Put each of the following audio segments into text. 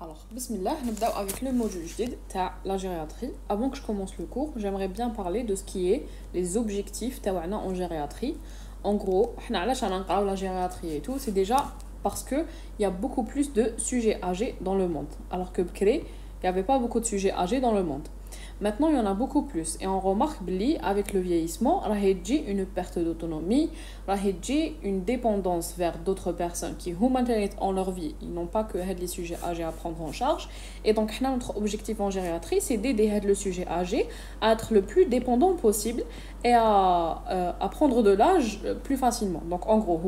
Alors, bismillah, nous commençons avec le module جديد تاع la gériatrie. Avant que je commence le cours, j'aimerais bien parler de ce qui est les objectifs تاعنا en gériatrie. En gros, حنا علاش رانا نقراو la gériatrie et tout, c'est déjà parce que il y a beaucoup plus de sujets âgés dans le monde. Alors que بكري, il n'y avait pas beaucoup de sujets âgés dans le monde. Maintenant, il y en a beaucoup plus. Et on remarque avec le vieillissement, il y a une perte d'autonomie, il y a une dépendance vers d'autres personnes qui, en leur vie, ils n'ont pas que les sujets âgés à prendre en charge. Et donc, notre objectif en gériatrie, c'est d'aider le sujet âgé à être le plus dépendant possible et à prendre de l'âge plus facilement. Donc, en gros,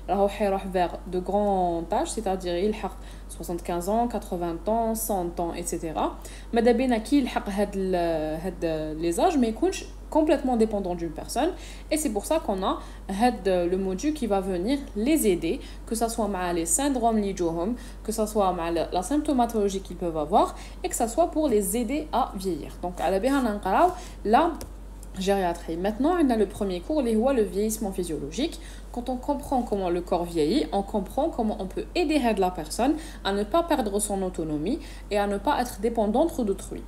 راهو حيروح vers de grands âges, c'est-à-dire يلحق 75 ans, 80 ans, 100 ans, etc. ماذا بينا كي يلحق هاد les âges ما يكونش complètement dépendant d'une personne, et c'est pour ça qu'on a le module qui va venir les aider, que ça soit مع les syndromes li يجوهم, que ça soit مع la symptomatologie qu'ils peuvent avoir, et que ça soit pour les aider à vieillir. Donc على بها نقراو la gériatrie. Maintenant, on a le premier cours, le vieillissement physiologique. Quand on comprend comment le corps vieillit, on comprend comment on peut aider la personne à ne pas perdre son autonomie et à ne pas être dépendante d'autrui.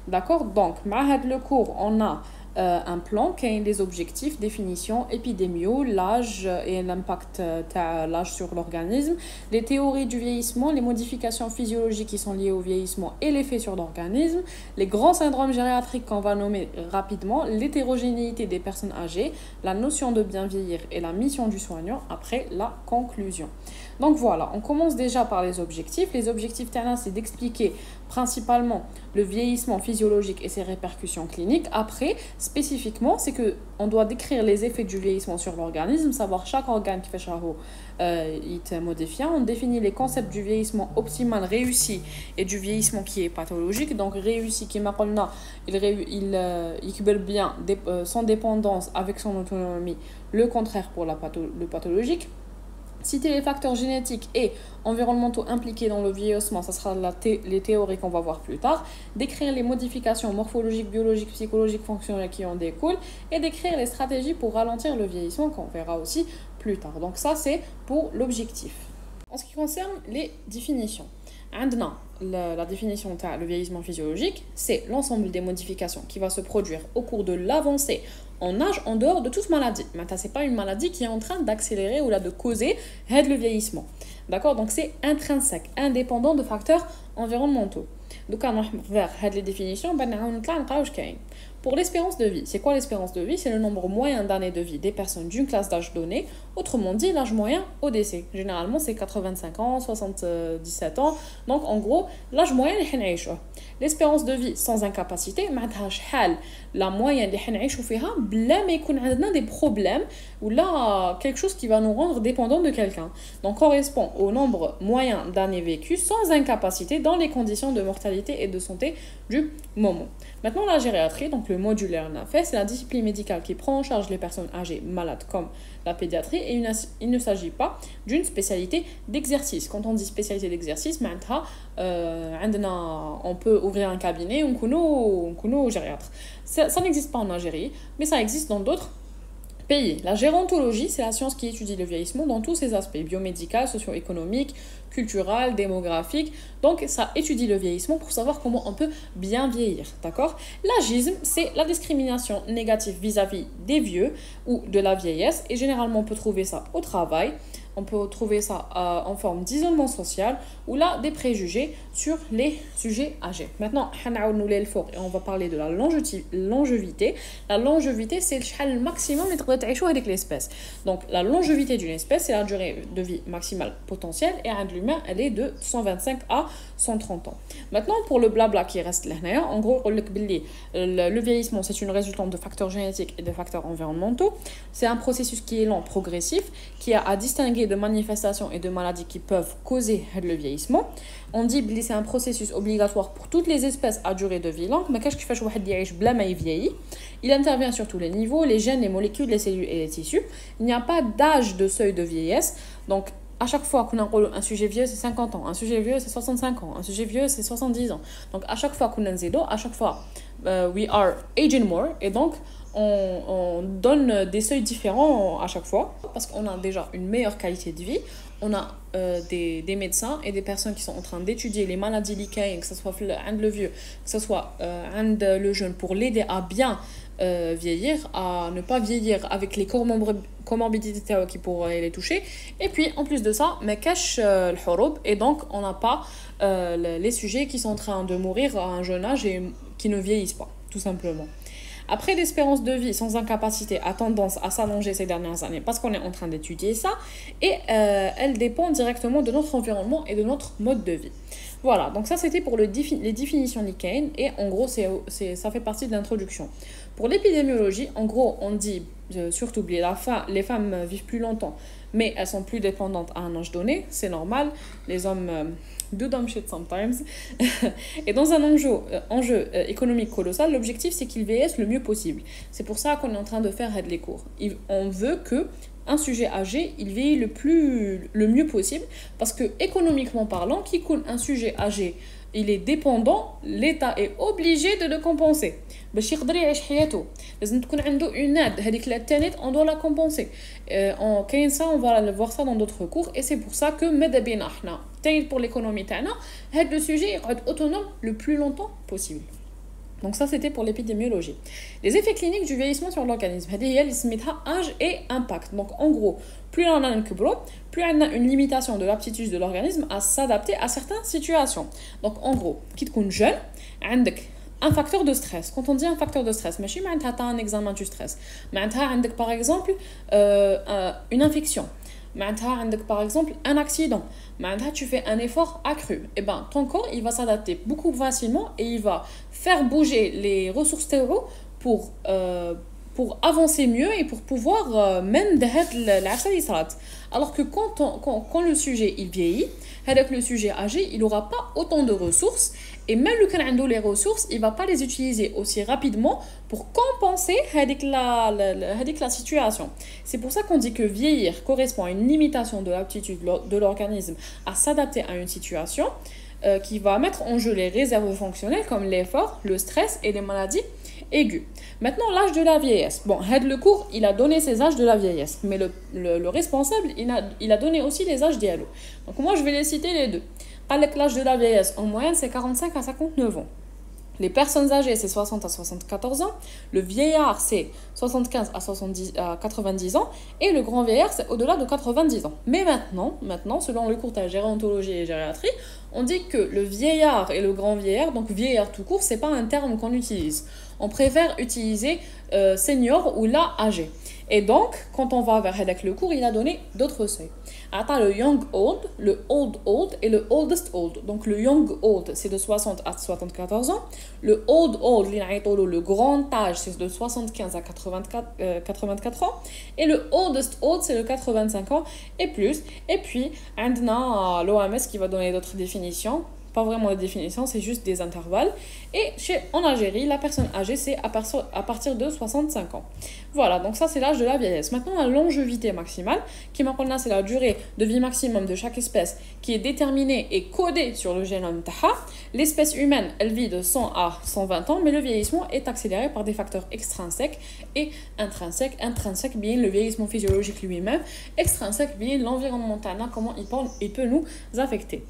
D'accord? Donc, dans le cours, on a un plan qui a des objectifs, définition, épidémiaux, l'âge et l'impact de l'âge sur l'organisme, les théories du vieillissement, les modifications physiologiques qui sont liées au vieillissement et l'effet sur l'organisme, les grands syndromes gériatriques qu'on va nommer rapidement, l'hétérogénéité des personnes âgées, la notion de bien vieillir et la mission du soignant après la conclusion. Donc voilà, on commence déjà par les objectifs. Les objectifs, c'est d'expliquer principalement le vieillissement physiologique et ses répercussions cliniques. Après, spécifiquement, c'est qu'on doit décrire les effets du vieillissement sur l'organisme, savoir chaque organe qui fait modifié. On définit les concepts du vieillissement optimal réussi et du vieillissement qui est pathologique. Donc réussi, qui il bien sans dépendance avec son autonomie, le contraire pour le pathologique. Citer les facteurs génétiques et environnementaux impliqués dans le vieillissement, ça sera les théories qu'on va voir plus tard. Décrire les modifications morphologiques, biologiques, psychologiques, fonctionnelles qui en découlent. Et décrire les stratégies pour ralentir le vieillissement qu'on verra aussi plus tard. Donc ça, c'est pour l'objectif. En ce qui concerne les définitions, la définition de le vieillissement physiologique, c'est l'ensemble des modifications qui va se produire au cours de l'avancée en âge en dehors de toute maladie. Maintenant, ce n'est pas une maladie qui est en train d'accélérer ou de causer le vieillissement. D'accord? Donc, c'est intrinsèque, indépendant de facteurs environnementaux. Donc, on va vers les définitions. Pour l'espérance de vie, c'est quoi l'espérance de vie? C'est le nombre moyen d'années de vie des personnes d'une classe d'âge donnée. Autrement dit, l'âge moyen au décès. Généralement, c'est 85 ans, 77 ans. Donc, en gros, l'âge moyen, l'espérance de vie sans incapacité, la moyenne des problèmes ou là quelque chose qui va nous rendre dépendants de quelqu'un. Donc, correspond au nombre moyen d'années vécues sans incapacité dans les conditions de mortalité et de santé du moment. Maintenant, la gériatrie, donc le modulaire on a fait, c'est la discipline médicale qui prend en charge les personnes âgées malades comme la pédiatrie, et il ne s'agit pas d'une spécialité d'exercice. Quand on dit spécialité d'exercice, on peut ouvrir un cabinet, on connaît gériatre. Ça n'existe pas en Algérie, mais ça existe dans d'autres pays. La gérontologie, c'est la science qui étudie le vieillissement dans tous ses aspects, biomédical, socio-économique, culturel, démographique. Donc, ça étudie le vieillissement pour savoir comment on peut bien vieillir, d'accord? L'agisme, c'est la discrimination négative vis-à-vis des vieux ou de la vieillesse, et généralement, on peut trouver ça au travail. On peut trouver ça en forme d'isolement social ou là des préjugés sur les sujets âgés. Maintenant, on va parler de la longévité. La longévité, c'est le maximum avec l'espèce. Donc, la longévité d'une espèce, c'est la durée de vie maximale potentielle, et à l'humain, elle est de 125 à 130 ans. Maintenant, pour le blabla qui reste là, en gros, le vieillissement, c'est une résultante de facteurs génétiques et de facteurs environnementaux. C'est un processus qui est lent, progressif, qui a à distinguer de manifestations et de maladies qui peuvent causer le vieillissement. On dit que c'est un processus obligatoire pour toutes les espèces à durée de vie longue, mais qu'est-ce qui fait que vieillit? Il intervient sur tous les niveaux, les gènes, les molécules, les cellules et les tissus. Il n'y a pas d'âge de seuil de vieillesse. Donc, à chaque fois qu'on a un sujet vieux, c'est 50 ans, un sujet vieux, c'est 65 ans, un sujet vieux, c'est 70 ans. Donc, à chaque fois qu'on a un zéro, à chaque fois we are aging more, et donc on donne des seuils différents à chaque fois, parce qu'on a déjà une meilleure qualité de vie. On a des médecins et des personnes qui sont en train d'étudier les maladies liquées, que ce soit le vieux, que ce soit le jeune, pour l'aider à bien vieillir, à ne pas vieillir avec les comorbidités qui pourraient les toucher. Et puis en plus de ça, mais cache le horob, et donc on n'a pas les sujets qui sont en train de mourir à un jeune âge et qui ne vieillissent pas, tout simplement. Après, l'espérance de vie sans incapacité a tendance à s'allonger ces dernières années parce qu'on est en train d'étudier ça, et elle dépend directement de notre environnement et de notre mode de vie. Voilà, donc ça c'était pour les définitions Nikkei, et en gros ça fait partie de l'introduction. Pour l'épidémiologie, en gros on dit, surtout oublier les femmes vivent plus longtemps, mais elles sont plus dépendantes à un âge donné, c'est normal, les hommes do dumb shit sometimes. Et dans un enjeu économique colossal, l'objectif c'est qu'ils vieillissent le mieux possible. C'est pour ça qu'on est en train de faire les cours. On veut que un sujet âgé, il vieillit le mieux possible, parce que économiquement parlant, qui coule un sujet âgé, il est dépendant, l'État est obligé de le compenser. باش يقدر يعيش حياته لازم تكون عنده une aide, هذيك la تانيت on doit la compenser. كاين ça, on va le voir ça dans d'autres cours, et c'est pour ça que ماذا بينا احنا تانيت pour l'économie تاعنا هذا le sujet يقعد autonome le plus longtemps possible. Donc ça c'était pour l'épidémiologie. Les effets cliniques du vieillissement sur l'organisme, هذه هي اللي سميتها âge et impact. Donc en gros, plus on a plus on a une limitation de l'aptitude de l'organisme à s'adapter à certaines situations. Donc en gros, qui te compte jeune, عندك un facteur de stress. Quand on dit un facteur de stress, ماشي معناتها t'as un examen du stress, معناتها عندك par exemple une infection, معناتها عندك par exemple un accident, معناتها tu fais un effort accru. Et ben ton corps il va s'adapter beaucoup facilement et il va faire bouger les ressources théoriques pour avancer mieux et pour pouvoir même l'affaire il s'arrête. Alors que quand le sujet il vieillit, avec le sujet âgé, il n'aura pas autant de ressources, et même le cas où les ressources, il va pas les utiliser aussi rapidement pour compenser la situation. C'est pour ça qu'on dit que vieillir correspond à une limitation de l'aptitude de l'organisme à s'adapter à une situation qui va mettre en jeu les réserves fonctionnelles comme l'effort, le stress et les maladies aiguës. Maintenant, l'âge de la vieillesse. Bon, le cours, il a donné ses âges de la vieillesse, mais le responsable, il a donné aussi les âges d'Yalo. Donc moi, je vais les citer les deux. L'âge de la vieillesse, en moyenne, c'est 45 à 59 ans. Les personnes âgées, c'est 60 à 74 ans. Le vieillard, c'est 75 à 90 ans. Et le grand vieillard, c'est au-delà de 90 ans. Mais maintenant, selon le cours de gérontologie et gériatrie, on dit que le vieillard et le grand vieillard, donc vieillard tout court, c'est pas un terme qu'on utilise. On préfère utiliser senior ou là âgé. Et donc, quand on va vers le cours, il a donné d'autres seuils. Attends, le young old, le old et le oldest old. Donc le young old, c'est de 60 à 74 ans. Le old, le grand âge, c'est de 75 à 84 ans. Et le oldest old, c'est de 85 ans et plus. Et puis, on a l'OMS qui va donner d'autres définitions. Pas vraiment des définitions, c'est juste des intervalles. Et en Algérie, la personne âgée, c'est à partir de 65 ans. Voilà, donc ça c'est l'âge de la vieillesse. Maintenant, la longévité maximale, qui maintenant c'est la durée de vie maximum de chaque espèce qui est déterminée et codée sur le génome TAHA. L'espèce humaine, elle vit de 100 à 120 ans, mais le vieillissement est accéléré par des facteurs extrinsèques et intrinsèques. Intrinsèque, bien le vieillissement physiologique lui-même. Extrinsèque, bien l'environnement, comment il peut nous affecter.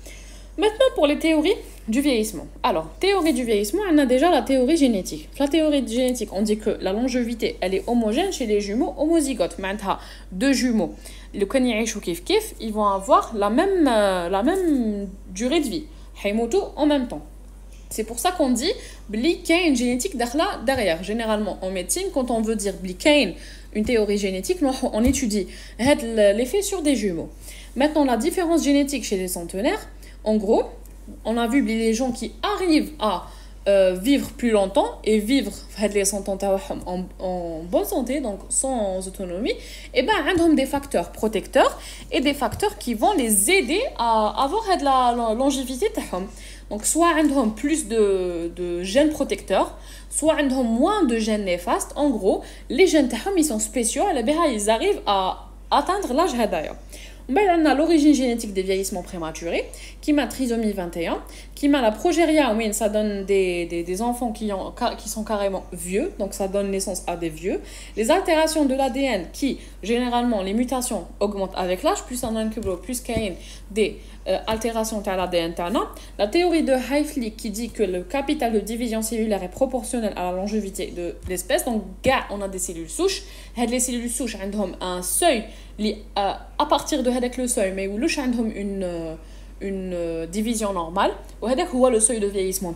Maintenant, pour les théories du vieillissement. Alors, théorie du vieillissement, on a déjà la théorie génétique. La théorie génétique, on dit que la longévité, elle est homogène chez les jumeaux homozygotes. Maintenant, deux jumeaux, le kanyaichou kif kif, ils vont avoir la même durée de vie. Haimoto en même temps. C'est pour ça qu'on dit bli kain génétique derrière. Généralement, en médecine, quand on veut dire bli kain, une théorie génétique, on étudie l'effet sur des jumeaux. Maintenant, la différence génétique chez les centenaires. En gros, on a vu les gens qui arrivent à vivre plus longtemps et vivre en bonne santé, donc sans autonomie, et ben ils ont des facteurs protecteurs et des facteurs qui vont les aider à avoir la longévité. Donc soit ils ont plus de gènes protecteurs, soit ils ont moins de gènes néfastes. En gros, les gènes ils sont spéciaux, ils arrivent à atteindre l'âge d'ailleurs. On a l'origine génétique des vieillissements prématurés, qui m'a trisomie 21, qui m'a la progéria, oui, ça donne des enfants qui sont carrément vieux, donc ça donne naissance à des vieux. Les altérations de l'ADN, qui, généralement, les mutations augmentent avec l'âge, plus on a un plus qu'il y a des altérations de l'ADN. La théorie de Hayflick qui dit que le capital de division cellulaire est proportionnel à la longévité de l'espèce. Donc, on a des cellules souches. Les cellules souches ont un seuil à partir de le seuil, mais où ont une division normale. Et c'est le seuil de vieillissement.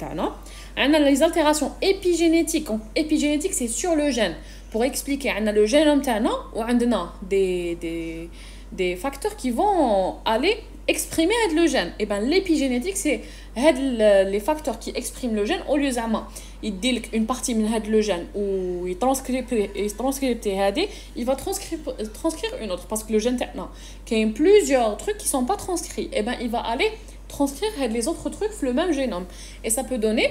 On a les altérations épigénétiques. Donc, épigénétique, c'est sur le gène. Pour expliquer, on a le gène ou on a des facteurs qui vont aller exprimer le gène. Et bien l'épigénétique, c'est les facteurs qui expriment le gène. Au lieu il dit une partie de le gène ou il transcrit il va transcrire une autre parce que le gène il y a plusieurs trucs qui sont pas transcrits. Et ben il va aller transcrire les autres trucs le même génome et ça peut donner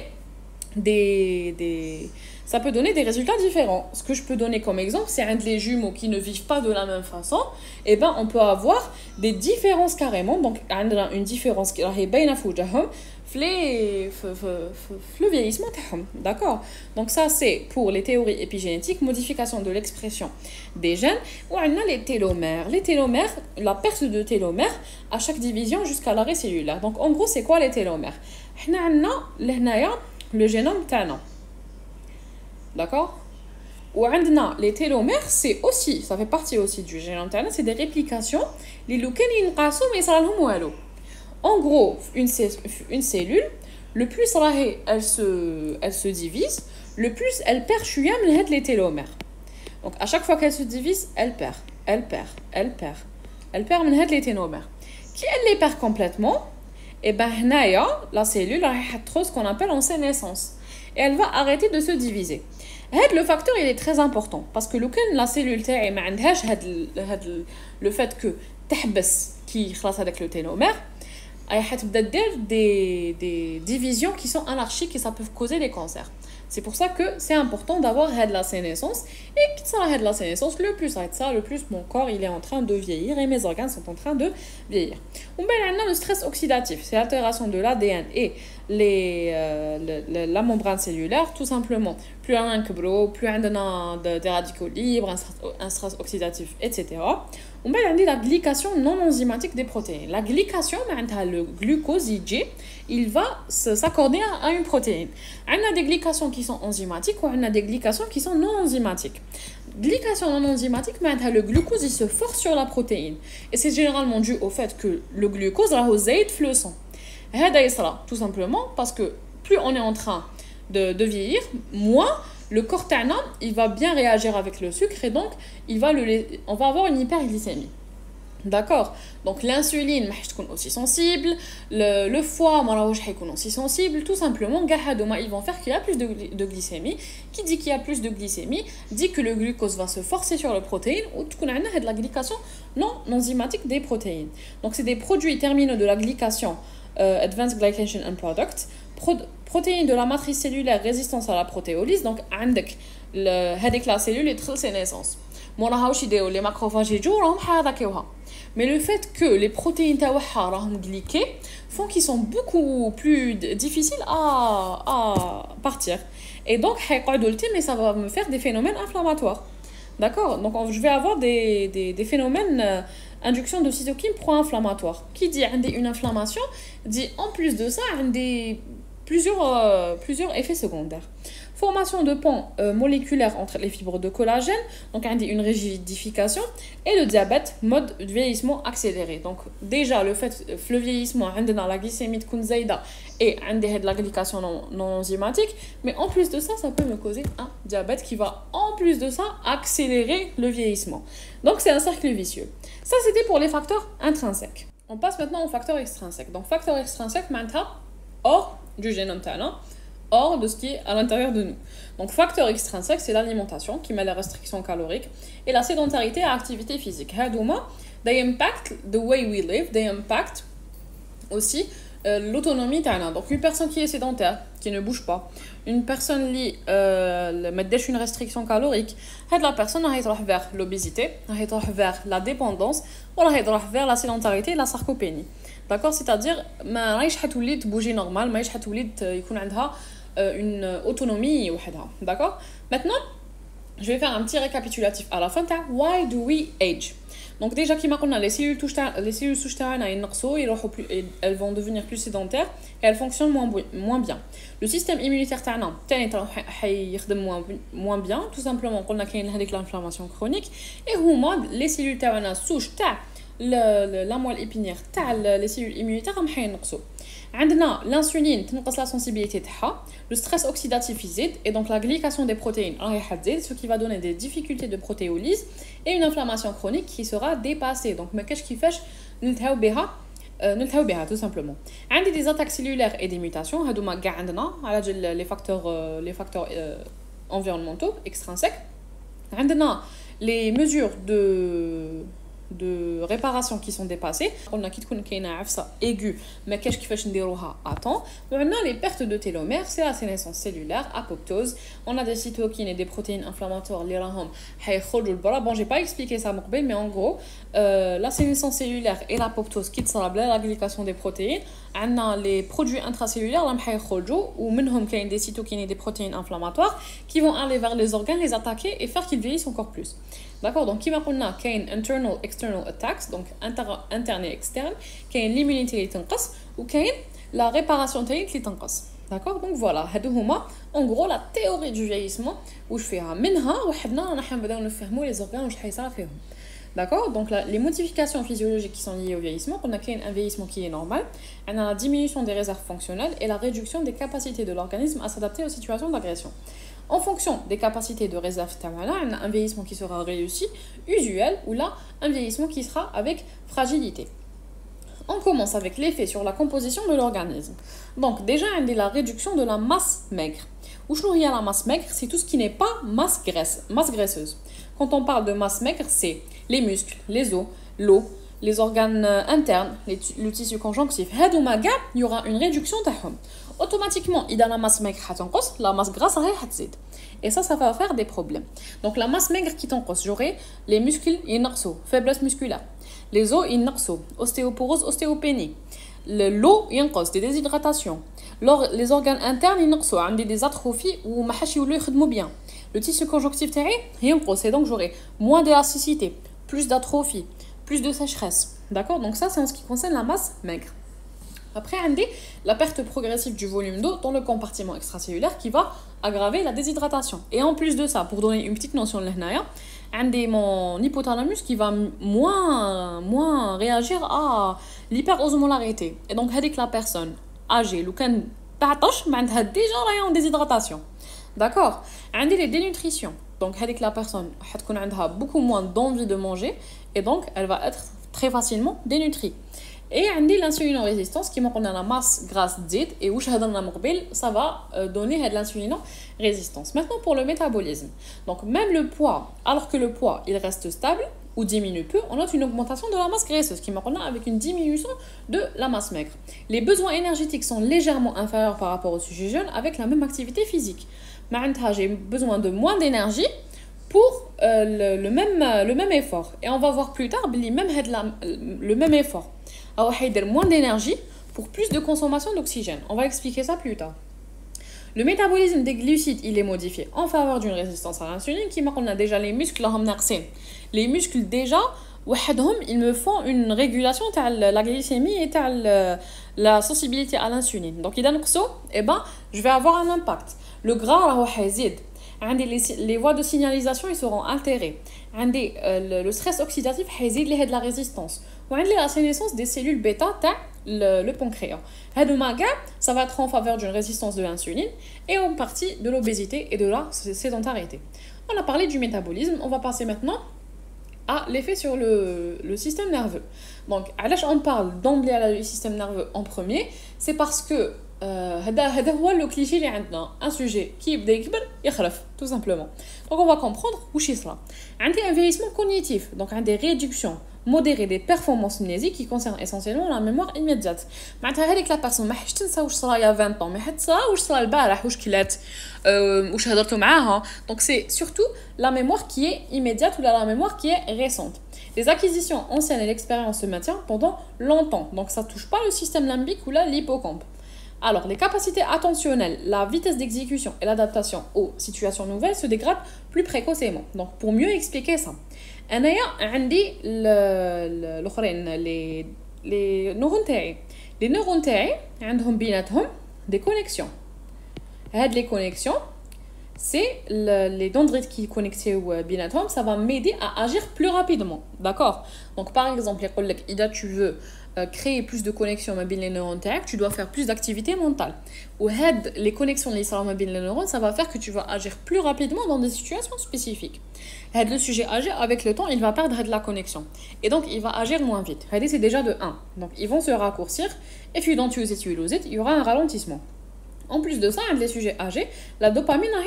ça peut donner des résultats différents. Ce que je peux donner comme exemple, c'est un des jumeaux qui ne vivent pas de la même façon. Et ben, on peut avoir des différences carrément. Donc, on a une différence qui est bien le vieillissement. D'accord? Donc, ça, c'est pour les théories épigénétiques, modification de l'expression des gènes. Ou on a les télomères. Les télomères, la perte de télomères à chaque division jusqu'à l'arrêt cellulaire. Donc, en gros, c'est quoi les télomères? On a le génome tana. D'accord? Ou les télomères, c'est aussi, ça fait partie aussi du génome tana, c'est des réplications. En gros, une cellule, le plus elle se divise, le plus elle perd les télomères. Donc à chaque fois qu'elle se divise, elle perd les télomères. Qui elle les perd complètement? Et ben la cellule a trop ce qu'on appelle en sénescence. Et elle va arrêter de se diviser. Le facteur il est très important parce que la cellule le fait que qui avec le télomère des divisions qui sont anarchiques et ça peut causer des cancers. C'est pour ça que c'est important d'avoir la sénescence et qui sera la sénescence le plus ça, le plus mon corps il est en train de vieillir et mes organes sont en train de vieillir. On a le stress oxydatif, c'est l'altération de l'ADN et la membrane cellulaire tout simplement. Plus on a un kebro, plus on a des radicaux libres, un stress oxydatif, etc. On a la glycation non enzymatique des protéines. La glycation, le glucose IG, il va s'accorder à une protéine. On a des glycations qui sont enzymatiques ou on a des glycations qui sont non enzymatiques. Glycation non enzymatique, le glucose il se force sur la protéine. Et c'est généralement dû au fait que le glucose a le sang. Tout simplement parce que plus on est en train de vieillir, moins le corps il va bien réagir avec le sucre et donc on va avoir une hyperglycémie. D'accord? Donc l'insuline est aussi sensible, le foie est aussi sensible, tout simplement ils vont faire qu'il y a plus de glycémie. Qui dit qu'il y a plus de glycémie dit que le glucose va se forcer sur la protéine ou tout de la glycation non enzymatique des protéines. Donc c'est des produits terminaux de la glycation Advanced Glycation and Product, protéines de la matrice cellulaire résistance à la protéolyse. Donc عندك هذيك la cellule est très sénescence موراها واش يديروا les macrophages يجوا راهم حاضكيوها. Mais le fait que les protéines تاعها راهم glyquées font qu'ils sont beaucoup plus difficiles à partir et donc mais ça va me faire des phénomènes inflammatoires. D'accord? Donc je vais avoir des phénomènes induction de cytokines pro-inflammatoires. Qui dit une inflammation dit en plus de ça plusieurs effets secondaires. Formation de pont moléculaire entre les fibres de collagène, donc une rigidification, et le diabète, mode de vieillissement accéléré. Donc déjà le fait le vieillissement, dans la glycémie de Kunzaïda et de la glycation non enzymatique, mais en plus de ça, ça peut me causer un diabète qui va en plus de ça accélérer le vieillissement. Donc c'est un cercle vicieux. Ça c'était pour les facteurs intrinsèques. On passe maintenant aux facteurs extrinsèques. Donc facteurs extrinsèques, maintenant hors du génome talent, hors de ce qui est à l'intérieur de nous. Donc facteur extrinsèque, c'est l'alimentation qui met la restriction calorique et la sédentarité à activité physique. They impact the way we live, they impact aussi l'autonomie تاعنا. Donc une personne qui est sédentaire, qui ne bouge pas, une personne qui met une restriction calorique, la personne va vers l'obésité, va vers la dépendance, وراه يروح vers la sédentarité la sarcopénie. D'accord, c'est-à-dire ما راهيش حتولي تبوجي normal, ما راهيش حتولي يكون عندها une autonomie وحدها. D'accord. Maintenant, je vais faire un petit récapitulatif à la fin. Why do we age? Donc déjà, qui m'a dit les cellules souches elles vont devenir plus sédentaires et elles fonctionnent moins bien. Le système immunitaire moins bien, tout simplement qu'on a l'inflammation chronique et les cellules souches la moelle épinière les cellules immunitaires عندنا l'insuline تنقص la sensibilité تاعها, le stress oxydatif يزيد et donc la glycation des protéines راهي حتزيد, ce qui va donner des difficultés de protéolyse et une inflammation chronique qui sera dépassée. Donc ما كاش كيفاش نلتهاو بها tout simplement. عندي des attaques cellulaires et des mutations هادوما كاع عندنا على جال les facteurs environnementaux extrinsèques. عندنا les mesures de réparation qui sont dépassées. On a qui تكون كاينه عفسه aiguë ما كاش كيفاش نديروها à temps. On a les pertes de télomères, c'est la sénescence cellulaire, apoptose. On a des cytokines et des protéines inflammatoires les راهم حيخرجوا لبرا. Bon, j'ai pas expliqué ça من قبل, mais en gros la sénescence cellulaire et l'apoptose qui تصرا بلا la glycation des protéines. عندنا les produits intracellulaires راهم حيخرجوا ومنهم كاين des cytokines et des protéines inflammatoires qui vont aller vers les organes, les attaquer et faire qu'ils vieillissent encore plus. D'accord, donc كيما قلنا كاين internal external attacks, donc interne et externe, كاين l'immunité اللي تنقص وكاين la réparation تاعي اللي تنقص. D'accord, donc voilà هادو هما en gros la théorie du vieillissement واش فيها منها وحدنا رانا حنبداو نفهموا les organes واش حيصرا فيهم. D'accord, donc les modifications physiologiques qui sont liées au vieillissement, on a un vieillissement qui est normal, on a la diminution des réserves fonctionnelles et la réduction des capacités de l'organisme à s'adapter aux situations d'agression. En fonction des capacités de réserve, on a un vieillissement qui sera réussi, usuel, ou là, un vieillissement qui sera avec fragilité. On commence avec l'effet sur la composition de l'organisme. Donc déjà, on a la réduction de la masse maigre. Où je y a la masse maigre, c'est tout ce qui n'est pas masse graisseuse. Quand on parle de masse maigre, c'est les muscles, les os, l'eau, les organes internes, le tissu conjonctif. Il y aura une réduction d'ahom. Automatiquement, il y a la masse maigre, la masse grasse, et ça va faire des problèmes. Donc la masse maigre qui t'encosse, j'aurai les muscles, faiblesse musculaire, les os, ostéoporose, ostéopénie, l'eau, des déshydratations, les organes internes, des atrophies ou bien. Le tissu conjonctif et donc j'aurai moins d'élasticité, plus d'atrophie, plus de sécheresse. D'accord, donc ça c'est en ce qui concerne la masse maigre. Après, on a la perte progressive du volume d'eau dans le compartiment extracellulaire qui va aggraver la déshydratation. Et en plus de ça, pour donner une petite notion de l'hnaya, on a mon hypothalamus qui va moins réagir à l'hyperosmolarité. Et donc, avec la personne âgée, ou quand t'attache, on a déjà en déshydratation. D'accord. On a les dénutritions. Donc, avec la personne, elle a beaucoup moins d'envie de manger et donc elle va être très facilement dénutrie. Et on a l'insulinorésistance qui montre la masse grasse dite et où ça va donner de l'insulinorésistance. Maintenant pour le métabolisme. Donc même le poids, alors que le poids il reste stable ou diminue peu, on note une augmentation de la masse graisseuse qui montre avec une diminution de la masse maigre. Les besoins énergétiques sont légèrement inférieurs par rapport au sujet jeune avec la même activité physique. J'ai besoin de moins d'énergie pour le même effort. Et on va voir plus tard le même effort. Alors, il y a moins d'énergie pour plus de consommation d'oxygène. On va expliquer ça plus tard. Le métabolisme des glucides, il est modifié en faveur d'une résistance à l'insuline. Qui on a déjà les muscles, les muscles déjà, ils me font une régulation de la glycémie et de la sensibilité à l'insuline. Donc, je vais avoir un impact. Le gras, les voies de signalisation ils seront altérées. Le stress oxydatif de la résistance. La sénescence des cellules bêta le pancréas. Ça va être en faveur d'une résistance de l'insuline et en partie de l'obésité et de la sédentarité. On a parlé du métabolisme, on va passer maintenant à l'effet sur le système nerveux. Donc, on parle d'emblée du système nerveux en premier, c'est parce que هذا هو le cliché اللي عندنا un sujet qui يبدا يكبر يخرف tout simplement. Donc on va comprendre واش يصرا. عندي un vieillissement cognitif, donc عندي réduction modérée des performances mnésiques qui concernent essentiellement la mémoire immédiate. معناتها هذيك لا بيرسون ما حش تنسى واش صرا يا 20 ans, ما حتنسى واش صرا البارح واش كلات واش هضرتوا معاها. Donc c'est surtout la mémoire qui est immédiate ou la mémoire qui est récente. Les acquisitions anciennes et l'expérience se maintiennent pendant longtemps. Donc ça ne touche pas le système limbique ou l'hippocampe. Alors, les capacités attentionnelles, la vitesse d'exécution et l'adaptation aux situations nouvelles se dégradent plus précocement. Donc, pour mieux expliquer ça, les neurones تاعي. Les neurones تاعي عندهم بيناتهم des connexions. Les connexions, c'est les dendrites qui connectent au binatom, ça va m'aider à agir plus rapidement. D'accord? Donc, par exemple, tu veux créer plus de connexions avec les neurones, tu dois faire plus d'activité mentale. Ou les connexions avec les neurones, ça va faire que tu vas agir plus rapidement dans des situations spécifiques. Le sujet agir avec le temps, il va perdre de la connexion. Et donc, il va agir moins vite. C'est déjà de 1. Donc, ils vont se raccourcir. Et puis, dans tu lose it, il y aura un ralentissement. En plus de ça, les sujets âgés, la dopamine a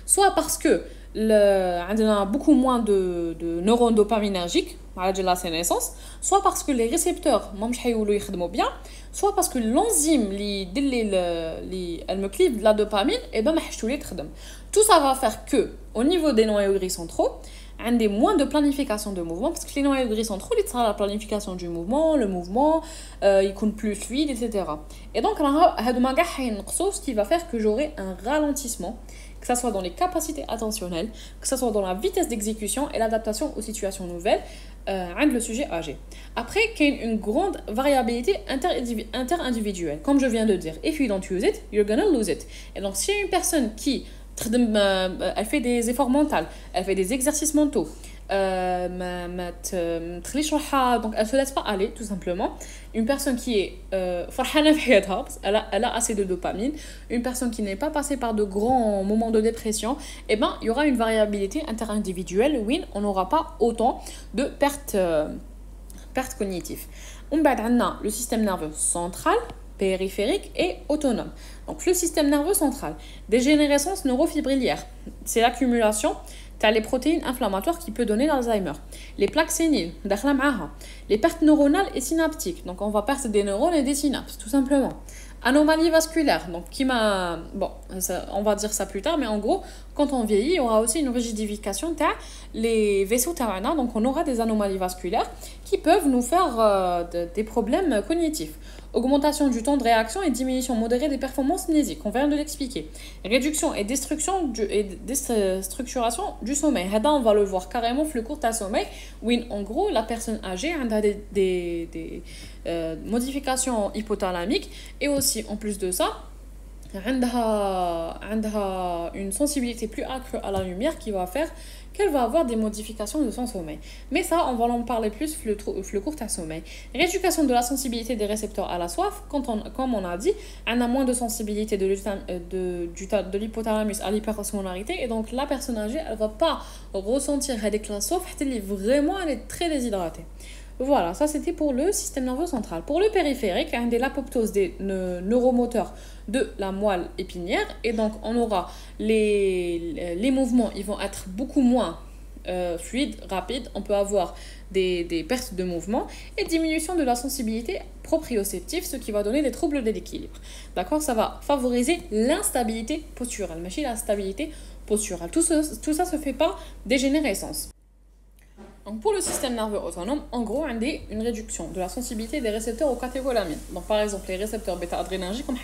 soit parce que on a beaucoup moins de neurones dopaminergiques à la sénescence, soit parce que les récepteurs ne bien, soit parce que l'enzyme elle me clive de la dopamine et ben tout ça va faire que au niveau des noyaux gris centraux, on a moins de planification de mouvement parce que les noyaux gris centraux, c'est la planification du mouvement, le mouvement il compte plus fluide, etc. Et donc ce qui va faire que j'aurai un ralentissement, que ce soit dans les capacités attentionnelles, que ce soit dans la vitesse d'exécution et l'adaptation aux situations nouvelles, le sujet âgé. Après, il y a une grande variabilité interindividuelle, comme je viens de dire. If you don't use it, you're gonna lose it. Et donc, si une personne qui elle fait des efforts mentaux, elle fait des exercices mentaux, donc elle se laisse pas aller tout simplement. Une personne qui est elle a assez de dopamine, une personne qui n'est pas passée par de grands moments de dépression, et ben il y aura une variabilité interindividuelle où on n'aura pas autant de pertes cognitives. On a le système nerveux central, périphérique et autonome. Donc le système nerveux central, dégénérescence neurofibrillaire, c'est l'accumulation les protéines inflammatoires qui peut donner l'Alzheimer. Les plaques séniles, les pertes neuronales et synaptiques. Donc on va perdre des neurones et des synapses, tout simplement. Anomalie vasculaire, donc on va dire ça plus tard, mais en gros, quand on vieillit, il y aura aussi une rigidification les vaisseaux thaïlandais, donc on aura des anomalies vasculaires qui peuvent nous faire des problèmes cognitifs. Augmentation du temps de réaction et diminution modérée des performances mnésiques, on vient de l'expliquer. Réduction et déstructuration du sommeil. On va le voir carrément le court à sommeil, où en gros, la personne âgée a des modifications hypothalamiques et aussi, en plus de ça, عندها une sensibilité plus accrue à la lumière qui va faire qu'elle va avoir des modifications de son sommeil. Mais ça, on va en parler plus le court à sommeil. Rééducation de la sensibilité des récepteurs à la soif, comme on a dit, on a moins de sensibilité de l'hypothalamus à l'hyperosmolarité, et donc la personne âgée, elle va pas ressentir avec la soif, elle est très déshydratée. Voilà, ça c'était pour le système nerveux central. Pour le périphérique, il y a l'apoptose des neuromoteurs de la moelle épinière, et donc on aura les mouvements, ils vont être beaucoup moins fluides, rapides, on peut avoir des pertes de mouvement et diminution de la sensibilité proprioceptive, ce qui va donner des troubles de l'équilibre. D'accord, ça va favoriser l'instabilité posturale, mais la stabilité posturale. Tout ça se fait par dégénérescence. Donc pour le système nerveux autonome, en gros, on a une réduction de la sensibilité des récepteurs aux catécholamines. Donc par exemple, les récepteurs bêta-adrénergiques comme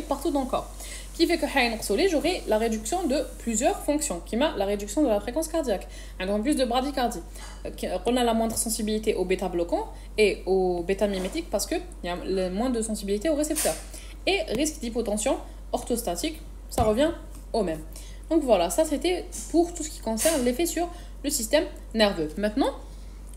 partout dans le corps. Qui fait que j'aurai la réduction de plusieurs fonctions, qui m'a la réduction de la fréquence cardiaque, un plus de bradycardie. On a la moindre sensibilité aux bêta-bloquants et aux bêta-mimétiques parce qu'il y a moins de sensibilité aux récepteurs. Et risque d'hypotension orthostatique, ça revient au même. Donc voilà, ça c'était pour tout ce qui concerne l'effet sur le système nerveux. Maintenant,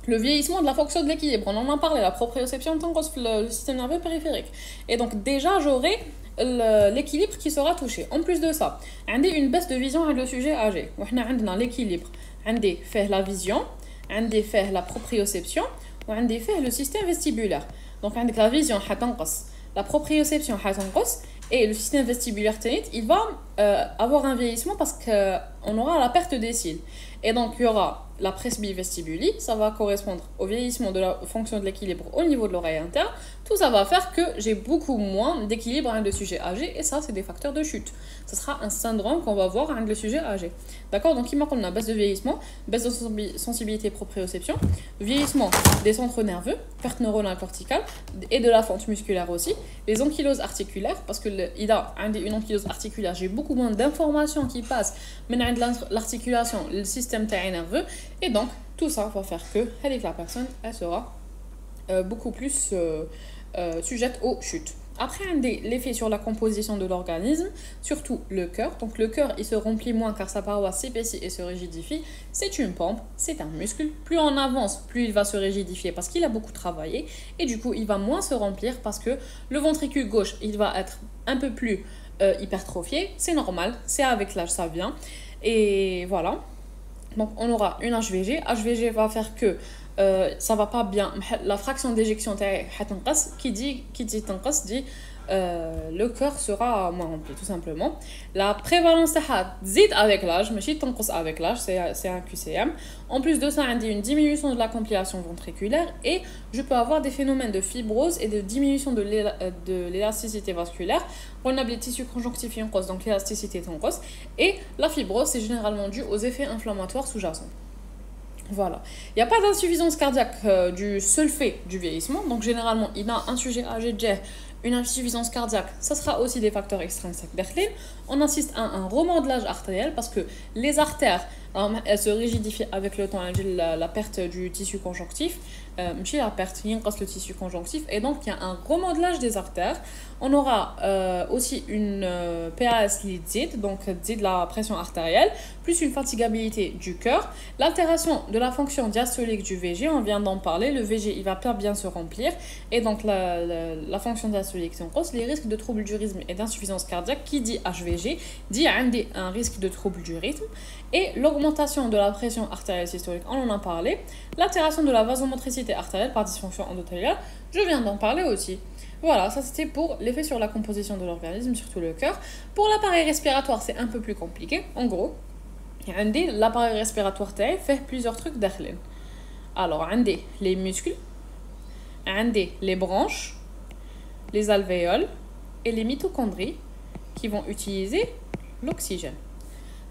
le vieillissement de la fonction de l'équilibre. On en a parlé, la proprioception, le système nerveux périphérique. Et donc déjà, j'aurai l'équilibre qui sera touché. En plus de ça, on a une baisse de vision avec le sujet âgé. On a l'équilibre. On a fait la vision, on a fait la proprioception, on a fait le système vestibulaire. Donc on a la vision, la proprioception, et le système vestibulaire, il va avoir un vieillissement parce qu'on aura la perte des cils. Et donc, il y aura la presbyvestibulie, ça va correspondre au vieillissement de la fonction de l'équilibre au niveau de l'oreille interne, tout ça va faire que j'ai beaucoup moins d'équilibre avec le sujet âgé et ça, c'est des facteurs de chute. Ça sera un syndrome qu'on va voir avec le sujet âgé. D'accord? Donc, il on a baisse de vieillissement, baisse de sensibilité proprioception, vieillissement des centres nerveux, perte neuronale corticale et de la fente musculaire aussi, les ankyloses articulaires, parce que il a une ankylose articulaire, j'ai beaucoup moins d'informations qui passent maintenant de l'articulation, le système nerveux, et donc tout ça va faire que la personne, elle sera beaucoup plus sujette aux chutes. Après, l'effet sur la composition de l'organisme, surtout le cœur. Donc le cœur, il se remplit moins car sa paroi s'épaissit et se rigidifie. C'est une pompe, c'est un muscle. Plus on avance, plus il va se rigidifier parce qu'il a beaucoup travaillé. Et du coup, il va moins se remplir parce que le ventricule gauche, il va être un peu plus hypertrophié. C'est normal, c'est avec l'âge, ça vient. Et voilà. Donc on aura une HVG. HVG va faire que ça va pas bien, la fraction d'éjection qui dit le cœur sera moins rempli tout simplement. La prévalence zid avec l'âge, mais avec l'âge, c'est un QCM. En plus de ça, on dit une diminution de la compilation ventriculaire et je peux avoir des phénomènes de fibrose et de diminution de l'élasticité vasculaire. On a les tissus conjonctifs donc l'élasticité et la fibrose, c'est généralement dû aux effets inflammatoires sous-jacents. Voilà. Il n'y a pas d'insuffisance cardiaque du seul fait du vieillissement. Donc, généralement, il a un sujet âgé de une insuffisance cardiaque. Ça sera aussi des facteurs extrinsèques d'Erlin. On assiste à un remodelage artériel parce que les artères, elles se rigidifient avec le temps. La perte du tissu conjonctif. La perte, il le tissu conjonctif. Et donc, il y a un remodelage des artères. On aura aussi une PAS lipide, donc de la pression artérielle, plus une fatigabilité du cœur, l'altération de la fonction diastolique du VG, on vient d'en parler, le VG il va pas bien se remplir, et donc la fonction diastolique s'engrosse, les risques de troubles du rythme et d'insuffisance cardiaque, qui dit HVG, dit un risque de trouble du rythme, et l'augmentation de la pression artérielle systolique, on en a parlé, l'altération de la vasomotricité artérielle par dysfonction endothéliale, je viens d'en parler aussi. Voilà, ça c'était pour l'effet sur la composition de l'organisme, surtout le cœur. Pour l'appareil respiratoire, c'est un peu plus compliqué. En gros, l'appareil respiratoire fait plusieurs trucs d'Erlin. Alors, les muscles, les branches, les alvéoles et les mitochondries qui vont utiliser l'oxygène.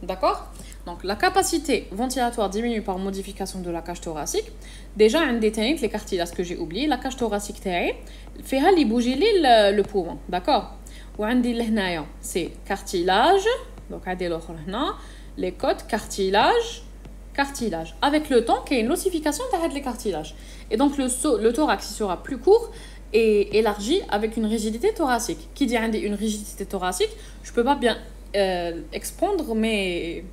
D'accord? Donc, la capacité ventilatoire diminue par modification de la cage thoracique. Déjà, les cartilages que j'ai oublié, la cage thoracique fait bouger le poumon. D'accord? Ou c'est cartilage. Donc, les côtes, cartilage. Avec le temps, il y a une ossification des cartilages. Et donc, le thorax il sera plus court et élargi avec une rigidité thoracique. Qui dit une rigidité thoracique, je ne peux pas bien expandre mes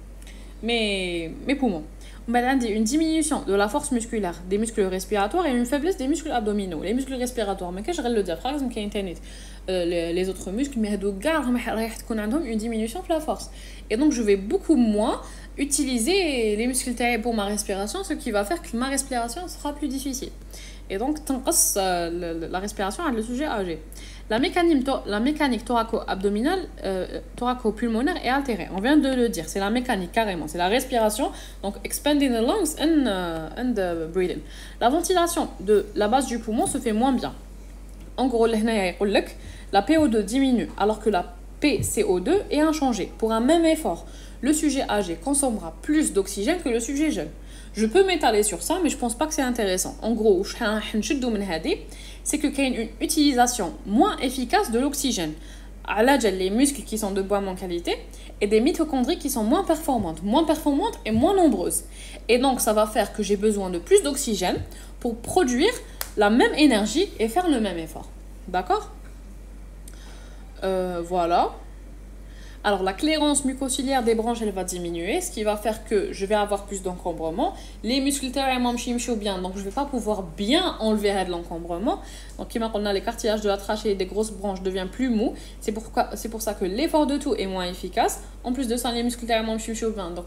poumons. On a une diminution de la force musculaire des muscles respiratoires et une faiblesse des muscles abdominaux. Les muscles respiratoires, mais quand je le diaphragme, les autres muscles, mais une diminution de la force. Et donc, je vais beaucoup moins utiliser les muscles pour ma respiration, ce qui va faire que ma respiration sera plus difficile. Et donc, la respiration a le sujet âgé. La mécanique thoraco-abdominale, thoraco-pulmonaire est altérée. On vient de le dire, c'est la mécanique carrément, c'est la respiration, donc expanding the lungs and breathing. La ventilation de la base du poumon se fait moins bien. En gros, la PO2 diminue alors que la PCO2 est inchangée. Pour un même effort, le sujet âgé consommera plus d'oxygène que le sujet jeune. Je peux m'étaler sur ça, mais je pense pas que c'est intéressant. En gros, c'est qu'il y a une utilisation moins efficace de l'oxygène. Les muscles qui sont de bonne qualité et des mitochondries qui sont moins performantes et moins nombreuses. Et donc, ça va faire que j'ai besoin de plus d'oxygène pour produire la même énergie et faire le même effort. D'accord? Voilà. Alors, la clairance mucociliaire des branches, elle va diminuer, ce qui va faire que je vais avoir plus d'encombrement. Les muscles terriens bien, donc je ne vais pas pouvoir bien enlever de l'encombrement. Donc, on a les cartilages de la trachée et des grosses branches deviennent plus mous. C'est pour ça que l'effort de tout est moins efficace. En plus de ça, les muscles terriens bien, donc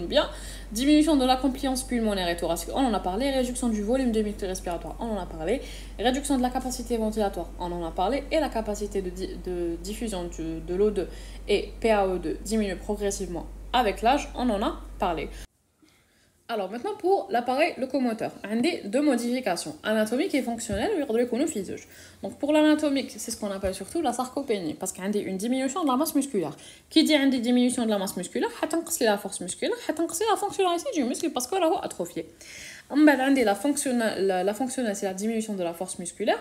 bien. Diminution de la compliance pulmonaire et thoracique, on en a parlé. Réduction du volume des muscles respiratoires, on en a parlé. Réduction de la capacité ventilatoire, on en a parlé. Et la capacité de diffusion de l'O2 et PaO2 diminue progressivement avec l'âge, on en a parlé. Alors maintenant pour l'appareil locomoteur, on a deux modifications, anatomique et fonctionnelle, ou physiologique. Donc pour l'anatomique, c'est ce qu'on appelle surtout la sarcopénie, parce qu'on a une diminution de la masse musculaire. Qui dit une diminution de la masse musculaire, c'est la force musculaire, c'est la fonctionnalité du muscle parce qu'il est atrophié. La fonctionnelle, c'est la diminution de la force musculaire.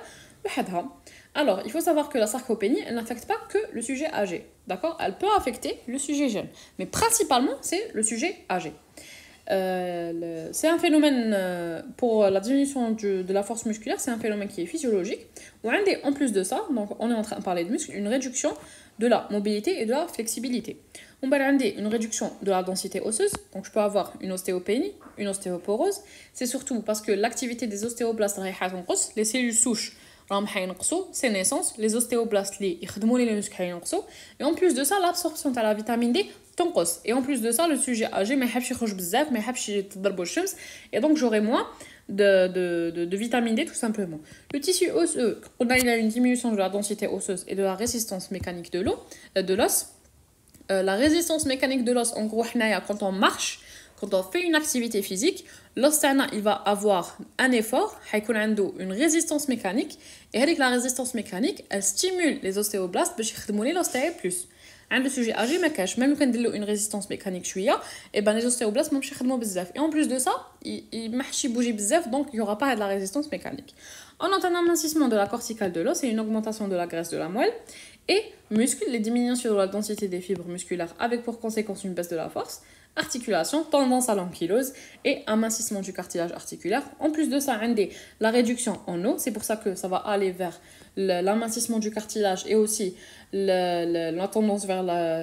Alors, il faut savoir que la sarcopénie, elle n'affecte pas que le sujet âgé. D'accord? Elle peut affecter le sujet jeune. Mais principalement, c'est le sujet âgé. C'est un phénomène pour la diminution de la force musculaire, c'est un phénomène qui est physiologique. En plus de ça, donc on est en train de parler de muscles, une réduction de la mobilité et de la flexibilité. On va avoir une réduction de la densité osseuse, donc je peux avoir une ostéopénie, une ostéoporose. C'est surtout parce que l'activité des ostéoblastes, les cellules souches, c'est naissance, les ostéoblastes les muscles. Et en plus de ça, l'absorption de la vitamine D تنقص. Et en plus de ça, le sujet âgé ما يحبش يخرج بزاف ما يحبش يتضربوا الشمس et donc j'aurai moins de vitamine D tout simplement. Le tissu osseux, on a une diminution de la densité osseuse et de la résistance mécanique de l'os. La résistance mécanique de l'os, en gros, quand on marche, quand on fait une activité physique, l'os il va avoir un effort, une résistance mécanique, et avec la résistance mécanique, elle stimule les ostéoblastes pour يخدموا l'os plus. Le sujet âgé, même quand il a une résistance mécanique, et ben les ostéoblastes ne vont pas bzaf. Et en plus de ça, il ne bouge bzaf, donc il n'y aura pas de la résistance mécanique. On a un amincissement de la corticale de l'os et une augmentation de la graisse de la moelle. Et muscles, les diminutions de la densité des fibres musculaires avec pour conséquence une baisse de la force. Articulation, tendance à l'ankylose et amincissement du cartilage articulaire. En plus de ça, on a la réduction en eau, c'est pour ça que ça va aller vers l'amincissement du cartilage et aussi la tendance vers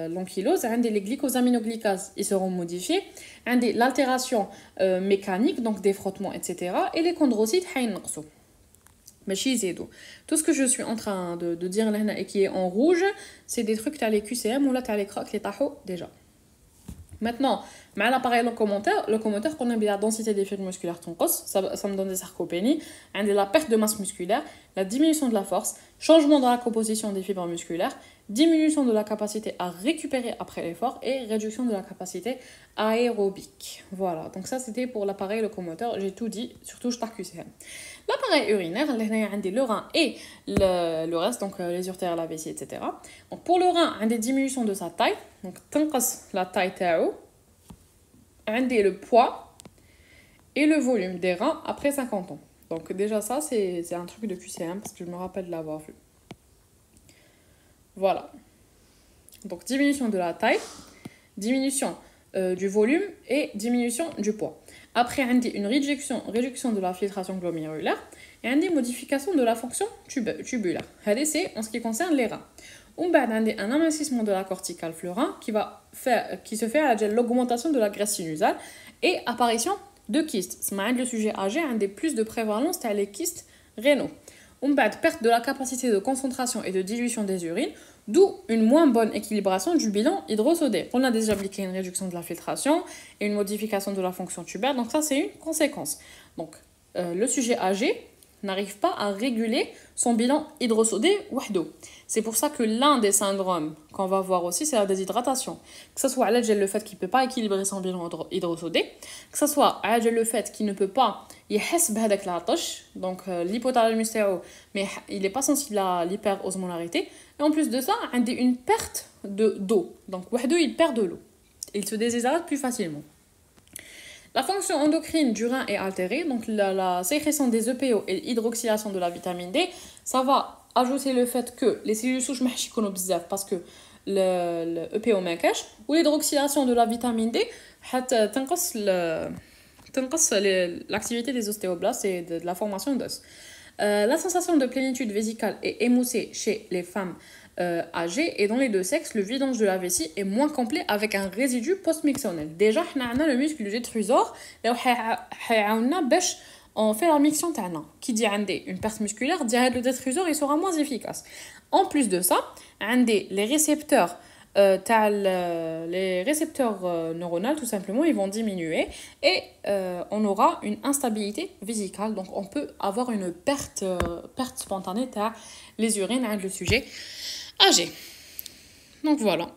l'ankylose. On a les glycosaminoglycases, ils seront modifiés. On a l'altération mécanique, donc des frottements, etc. Et les chondrocytes, tout ce que je suis en train de dire là et qui est en rouge, c'est des trucs, tu as les QCM ou là tu as les crocs, les tahots déjà. Maintenant, avec l'appareil locomoteur, qu'on a la densité des fibres musculaires, ça me donne des sarcopénies, la perte de masse musculaire, la diminution de la force, changement dans la composition des fibres musculaires, diminution de la capacité à récupérer après l'effort et réduction de la capacité aérobique. Voilà, donc ça c'était pour l'appareil locomoteur, j'ai tout dit, surtout je QCM. L'appareil urinaire, le rein et le reste, donc les urtères, la vessie, etc. Donc pour le rein, on a des diminutions de sa taille, donc la taille tao, on a le poids et le volume des reins après 50 ans. Donc déjà ça, c'est un truc de QCM parce que je me rappelle de l'avoir vu. Voilà. Donc diminution de la taille, diminution du volume et diminution du poids. Après, on a une réduction de la filtration glomérulaire et on a une modification de la fonction tubulaire. C'est en ce qui concerne les reins. On a un amincissement de la corticale fleurin qui se fait à l'augmentation de la graisse sinusale et apparition de kystes. Le sujet âgé a plus de prévalence à les kystes rénaux. On a perte de la capacité de concentration et de dilution des urines, d'où une moins bonne équilibration du bilan hydrosodé. On a déjà appliqué une réduction de la filtration et une modification de la fonction tubaire, donc ça c'est une conséquence. Donc le sujet âgé n'arrive pas à réguler son bilan hydrosodé wahdo. C'est pour ça que l'un des syndromes qu'on va voir aussi, c'est la déshydratation. Que ce soit le fait qu'il ne peut pas équilibrer son bilan hydrosodé, que ce soit le fait qu'il ne peut pas يحس la tâche, donc l'hypothalamus, mais il n'est pas sensible à l'hyperosmolarité. Et en plus de ça, il y a une perte d'eau. Donc il perd de l'eau. Il se déshydrate plus facilement. La fonction endocrine du rein est altérée, donc la sécrétion des EPO et l'hydroxylation de la vitamine D, ça va ajouter le fait que les cellules souches mahchikono bzaf parce que le EPO manquage, ou l'hydroxylation de la vitamine D, تنقص l'activité des ostéoblastes et de la formation d'os. La sensation de plénitude vésicale est émoussée chez les femmes âgées et dans les deux sexes, le vidange de la vessie est moins complet avec un résidu post-mictionnel. Déjà, on a le muscle du détrusor et on fait la miction تاعنا. Qui dit une perte musculaire, dit le détrusor il sera moins efficace. En plus de ça, les récepteurs les récepteurs neuronaux tout simplement ils vont diminuer et on aura une instabilité vésicale, donc on peut avoir une perte spontanée les urines avec le sujet âgé. Donc voilà.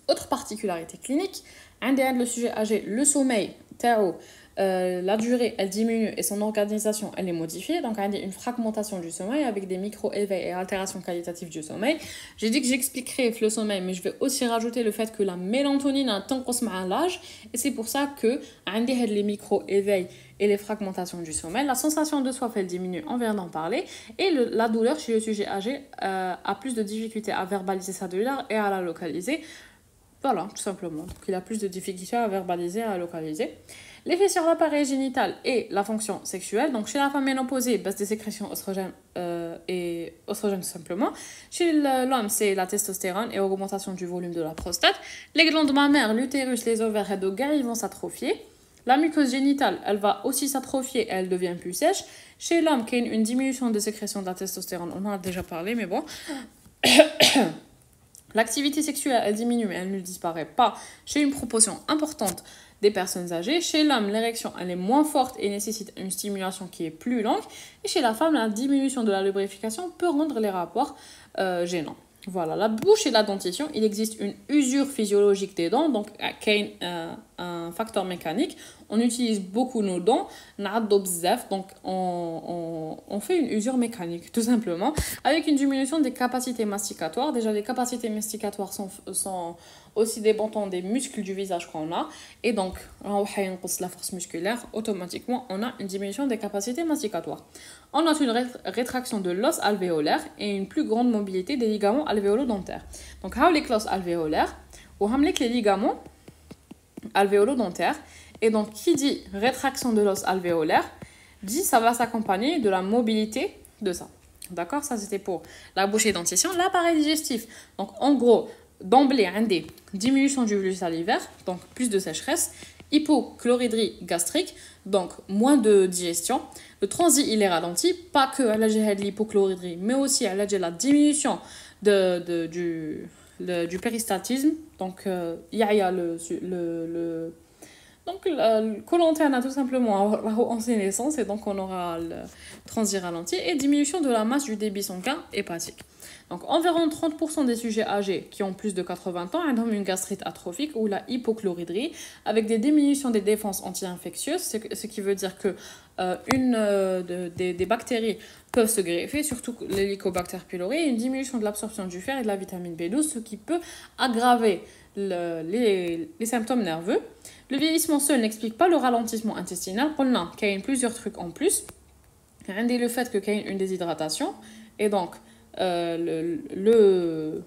Autre particularité clinique, عندي le sujet âgé, le sommeil تاعو la durée elle diminue et son organisation elle est modifiée, donc il y a une fragmentation du sommeil avec des micro-éveils et altérations qualitatives du sommeil. J'ai dit que j'expliquerai le sommeil, mais je vais aussi rajouter le fait que la mélatonine a تنقص مع l'âge, et c'est pour ça que عندي les micro-éveils et les fragmentations du sommeil. La sensation de soif elle diminue, on vient d'en parler, et la douleur chez le sujet âgé a plus de difficultés à verbaliser sa douleur et à la localiser. Voilà, tout simplement. Donc, il a plus de difficultés à verbaliser, à localiser. L'effet sur l'appareil génital et la fonction sexuelle. Donc, chez la femme ménopausée, baisse des sécrétions oestrogènes et oestrogènes tout simplement. Chez l'homme, c'est la testostérone et augmentation du volume de la prostate. Les glandes mammaires, l'utérus, les ovaires et les gars, ils vont s'atrophier. La muqueuse génitale, elle va aussi s'atrophier et elle devient plus sèche. Chez l'homme, il y a une diminution de sécrétion de la testostérone. On en a déjà parlé, mais bon. L'activité sexuelle, elle diminue, mais elle ne disparaît pas chez une proportion importante des personnes âgées. Chez l'homme, l'érection, elle est moins forte et nécessite une stimulation qui est plus longue. Et chez la femme, la diminution de la lubrification peut rendre les rapports gênants. Voilà, la bouche et la dentition, il existe une usure physiologique des dents, donc un facteur mécanique. On utilise beaucoup nos dents, donc on fait une usure mécanique, tout simplement, avec une diminution des capacités masticatoires. Déjà, les capacités masticatoires sont aussi dépendants des muscles du visage qu'on a, et donc, la force musculaire, automatiquement, on a une diminution des capacités masticatoires. On a une rétraction de l'os alvéolaire et une plus grande mobilité des ligaments alvéolo-dentaires. Donc, les l'os alvéolaire, ou les ligaments alvéolo-dentaires. Et donc, qui dit rétraction de l'os alvéolaire, dit ça va s'accompagner de la mobilité de ça. D'accord? Ça, c'était pour la bouche et dentition. L'appareil digestif. Donc, en gros, d'emblée, un des diminution du flux salivaire, donc plus de sécheresse, hypochloridrie gastrique, donc moins de digestion. Le transit, il est ralenti, pas que à la de l'hypochloridrie, mais aussi à la diminution du péristaltisme. Donc, il y a donc, le côlon interne a tout simplement en sénescence, et donc on aura le transit ralenti et diminution de la masse du débit sanguin hépatique. Donc, environ 30% des sujets âgés qui ont plus de 80 ans ont une gastrite atrophique ou la hypochloridrie, avec des diminutions des défenses anti-infectieuses, ce qui veut dire que des bactéries peuvent se greffer, surtout l'Helicobacter pylori, et une diminution de l'absorption du fer et de la vitamine B12, ce qui peut aggraver les symptômes nerveux. Le vieillissement seul n'explique pas le ralentissement intestinal. On a plusieurs trucs en plus. Il y a le fait qu'il y a une déshydratation, et donc le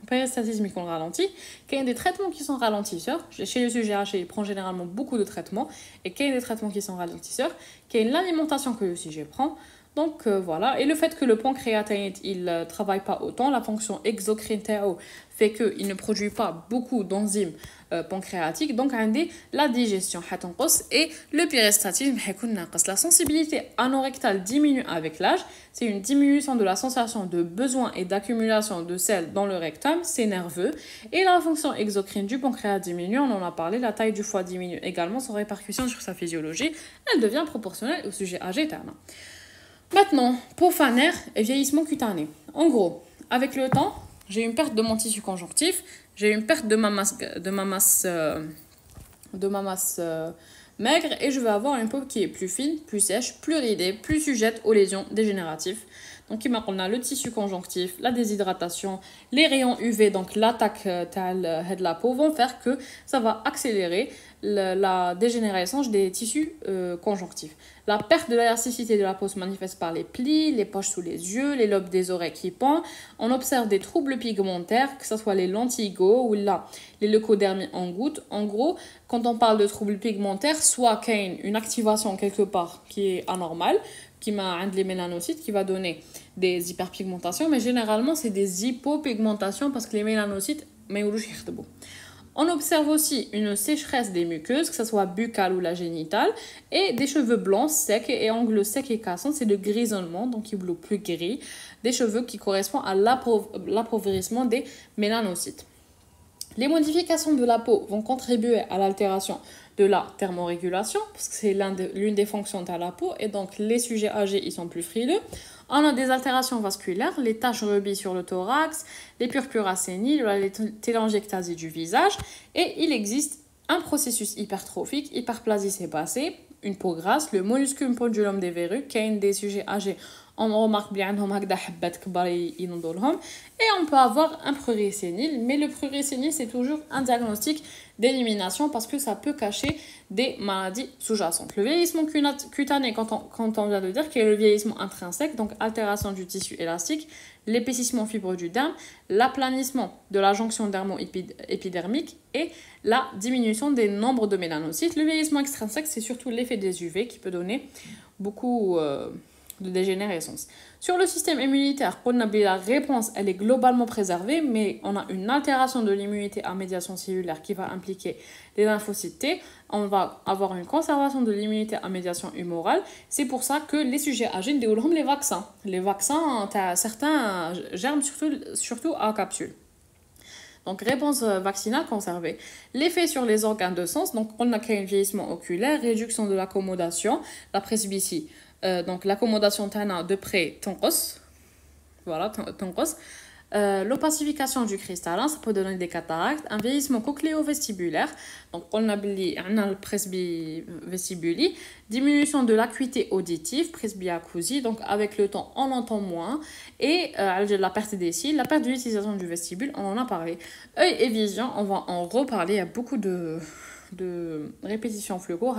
péristaltisme qu'on ralentit, qu'il y a des traitements qui sont ralentisseurs. Chez le sujet âgé, il prend généralement beaucoup de traitements, et qu'il y a des traitements qui sont ralentisseurs, qu'il y a une alimentation que le sujet prend. Donc voilà, et le fait que le pancréatite il travaille pas autant, la fonction exocrine fait qu'il ne produit pas beaucoup d'enzymes pancréatiques, donc la digestion et le péristaltisme. La sensibilité anorectale diminue avec l'âge, c'est une diminution de la sensation de besoin et d'accumulation de sel dans le rectum, c'est nerveux, et la fonction exocrine du pancréas diminue, on en a parlé, la taille du foie diminue également, sans répercussion sur sa physiologie, elle devient proportionnelle au sujet âgé. Maintenant, peau fanaire et vieillissement cutané. En gros, avec le temps, j'ai une perte de mon tissu conjonctif, j'ai une perte de ma masse maigre, et je vais avoir une peau qui est plus fine, plus sèche, plus ridée, plus sujette aux lésions dégénératives. Donc, on a le tissu conjonctif, la déshydratation, les rayons UV, donc l'attaque de la peau vont faire que ça va accélérer la dégénérescence des tissus conjonctifs. La perte de l'élasticité de la peau se manifeste par les plis, les poches sous les yeux, les lobes des oreilles qui pendent. On observe des troubles pigmentaires, que ce soit les lentilles ou les leucodermies en gouttes. En gros, quand on parle de troubles pigmentaires, soit qu'il y a une activation quelque part qui est anormale, qui m'a les mélanocytes, qui va donner des hyperpigmentations, mais généralement c'est des hypopigmentations parce que les mélanocytes, on observe aussi une sécheresse des muqueuses, que ce soit buccale ou la génitale, et des cheveux blancs secs et ongles secs et cassants, c'est le grisonnement, donc ils bleus plus gris, des cheveux qui correspondent à l'appauvrissement des mélanocytes. Les modifications de la peau vont contribuer à l'altération de la thermorégulation, parce que c'est l'une des fonctions de la peau, et donc les sujets âgés, ils sont plus frileux. On a des altérations vasculaires, les taches rebis sur le thorax, les purpures séniles, les télangiectasies du visage, et il existe un processus hypertrophique, hyperplasie sébacée, une peau grasse, le molluscum pendulum des verrues, qui est des sujets âgés, on remarque bien et on peut avoir un prurit sénile, mais le prurit sénile c'est toujours un diagnostic d'élimination parce que ça peut cacher des maladies sous-jacentes. Le vieillissement cutané, quand on vient de dire, qui est le vieillissement intrinsèque, donc altération du tissu élastique, l'épaississement fibreux du derme, l'aplanissement de la jonction dermo-épidermique et la diminution des nombres de mélanocytes. Le vieillissement extrinsèque, c'est surtout l'effet des UV qui peut donner beaucoup de dégénérescence. Sur le système immunitaire, la réponse elle est globalement préservée, mais on a une altération de l'immunité à médiation cellulaire qui va impliquer les lymphocytes T. On va avoir une conservation de l'immunité à médiation humorale. C'est pour ça que les sujets âgés développent les vaccins. Les vaccins, certains germent surtout à capsule. Donc, réponse vaccinale conservée. L'effet sur les organes de sens, donc on a créé un vieillissement oculaire, réduction de l'accommodation, la presbytie. Donc l'accommodation de près تنقص, voilà, تنقص. L'opacification du cristallin, ça peut donner des cataractes, un vieillissement cochléo-vestibulaire, donc on a le presbyvestibuli, diminution de l'acuité auditive, presbyacousie, donc avec le temps on entend moins, et la perte des cils, la perte de l'utilisation du vestibule, on en a parlé. Œil et vision, on va en reparler, il y a beaucoup de répétitions fluo,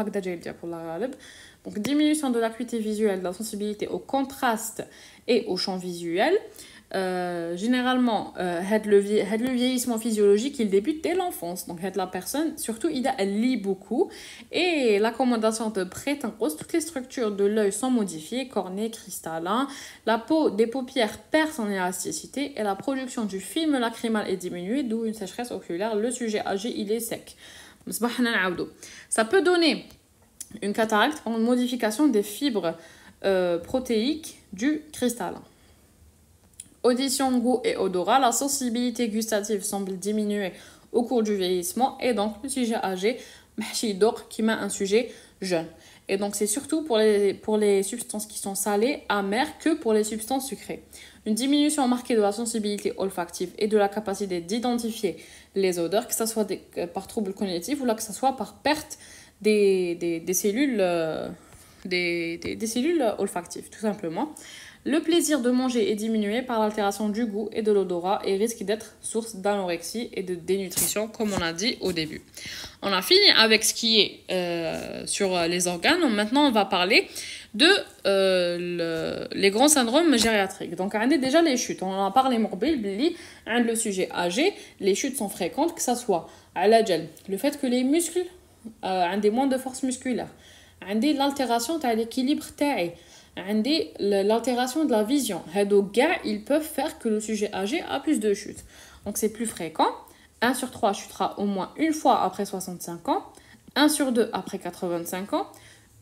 donc diminution de l'acuité visuelle, de la sensibilité au contraste et au champ visuel. Généralement, le vieillissement physiologique, il débute dès l'enfance. Donc, la personne, surtout, elle lit beaucoup. Et l'accommodation de près, toutes les structures de l'œil sont modifiées, cornée, cristallin. La peau des paupières perd son élasticité et la production du film lacrymal est diminuée, d'où une sécheresse oculaire. Le sujet âgé, il est sec. Ça peut donner une cataracte en modification des fibres protéiques du cristallin. Audition, goût et odorat, la sensibilité gustative semble diminuer au cours du vieillissement et donc le sujet âgé, qui met un sujet jeune. Et donc c'est surtout pour les substances qui sont salées, amères, que pour les substances sucrées. Une diminution marquée de la sensibilité olfactive et de la capacité d'identifier les odeurs, que ce soit par troubles cognitifs ou là que ce soit par perte des cellules olfactives, tout simplement. Le plaisir de manger est diminué par l'altération du goût et de l'odorat et risque d'être source d'anorexie et de dénutrition, comme on a dit au début. On a fini avec ce qui est sur les organes. Donc maintenant, on va parler de les grands syndromes gériatriques. Donc, on a déjà les chutes. On en a parlé, le sujet âgé, les chutes sont fréquentes, que ce soit à la gel, le fait que les muscles ont des moins de force musculaire, l'altération de l'équilibre taille, l'altération de la vision. Ils peuvent faire que le sujet âgé a plus de chutes. Donc c'est plus fréquent. 1 sur 3 chutera au moins une fois après 65 ans. 1 sur 2 après 85 ans.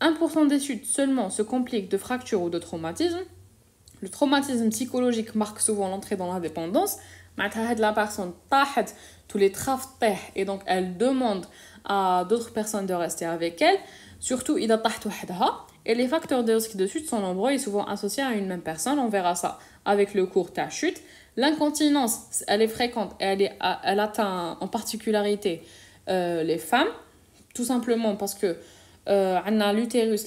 1% des chutes seulement se compliquent de fractures ou de traumatisme. Le traumatisme psychologique marque souvent l'entrée dans la dépendance. La personne tous les traves et donc elle demande à d'autres personnes de rester avec elle. Surtout, il a et les facteurs de risque de chute sont nombreux et souvent associés à une même personne. On verra ça avec le cours ta chute. L'incontinence, elle est fréquente et elle atteint en particularité les femmes, tout simplement parce que on a l'utérus